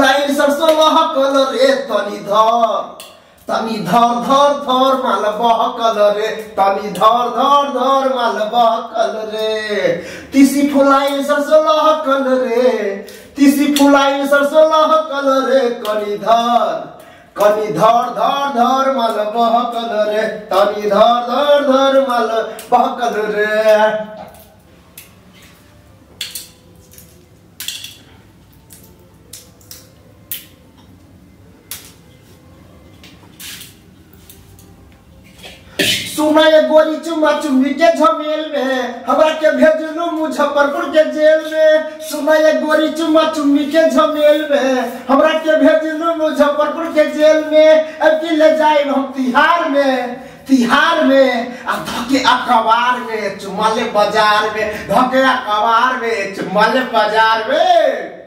फुलाइन सरसों लहकल रे तनी धर धर माल बहकल रे तनी धर माल बहकल रे तीसी फुलाइन सरसों लहकल रे तीसी फुलाइन सरसों लहकल रे कनी धर माल बहकल रे तनी धर माल बहकल रे। सुना ये गोरी चुमा चुम्मी के झमेल में हमरा के भेजलू मुजफ्फरपुर के जेल में। सुना ये गोरी चुमा चुम्मी के झमेल में हमरा के भेजलू मुजफ्फरपुर के जेल में। अब की ले जाए हम तिहार में आ धके अखबार में चुमाले बाजार में धके अखबार में चुमाले बाजार में।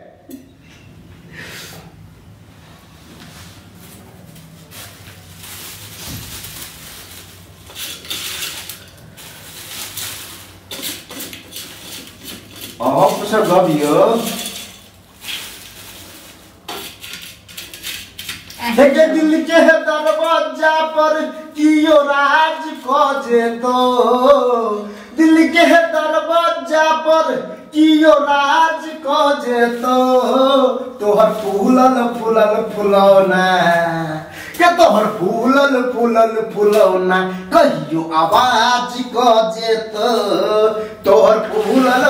कुछ गबियो देखे दिल के दरवाजा पर कियो राज खोजे तो दिल के दरवाजा पर कियो राज खोजे तो तोहर फूलल फुलौना के तोहर फूलल फुलौना कहियो आवाज खोजे तो तोहर फूलल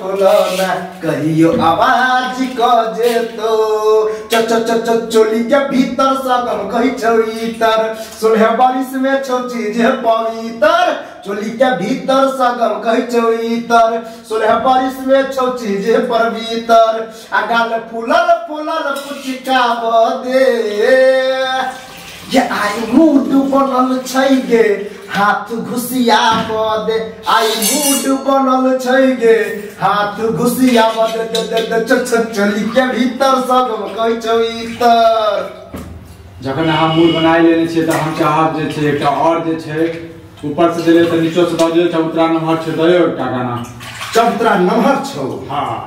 फुलौना कहियो आवाज खोजे तो चोली के भीतर सगम कही छईतर सुनहे बारिश में छो चीज पवित्र चोली के भीतर सगम कही छईतर सुनहे बारिश में छो चीज पवित्र आगाल फूलल पुचका बदे ये आई मूड बनल छै गे हाथ घुसिया बदे आई मूड बनल छै गे हाथ घुसिया बदे चली के भीतर सगम कहि छईतर। जखन हम मूड बनाय लेने छियै त हम चाहब जे छै एकटा और जे छै ऊपर से देले त नीचे से दऽ दियौ चबूतरा नम्हर छै दयो एकटा गाना चबूतरा नम्हर छौ। हां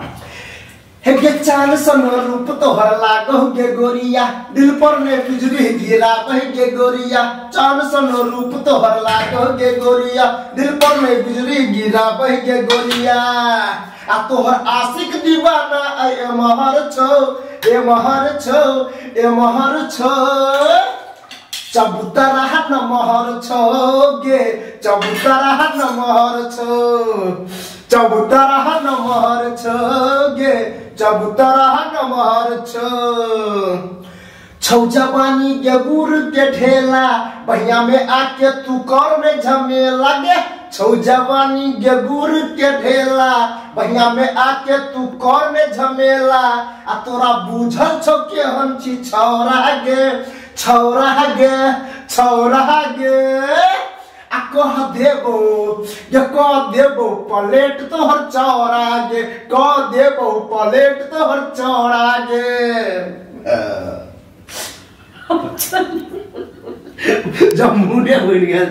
हे गे चाल सन रूप तोहर लागो गे गोरिया दिल पर ने बिजली गिरा गे गोरिया चाल सन रूप तोहर लागो गे गोरिया दिल पर ने बिजली गिरा गे गोरिया आ तोहर आशिक दीवाना ए महर छो चबूतरा न महर छो गे चबूतरा न महर छो चबूतरा न महर छो गे चबूतरा न महर छौ जवानी के गुर के ढेला भैया में आके तू कर में झमेला गे छौ जवानी के गुर के ढेला भैया में आके तू कर में झमेला आ तोरा बुझल छौ के हम छी छौरा गे आ कह देबो प्लेट तोहर चौरा गे कह देबो प्लेट तोहर चौरा गे। जब मुड़े उड़ गया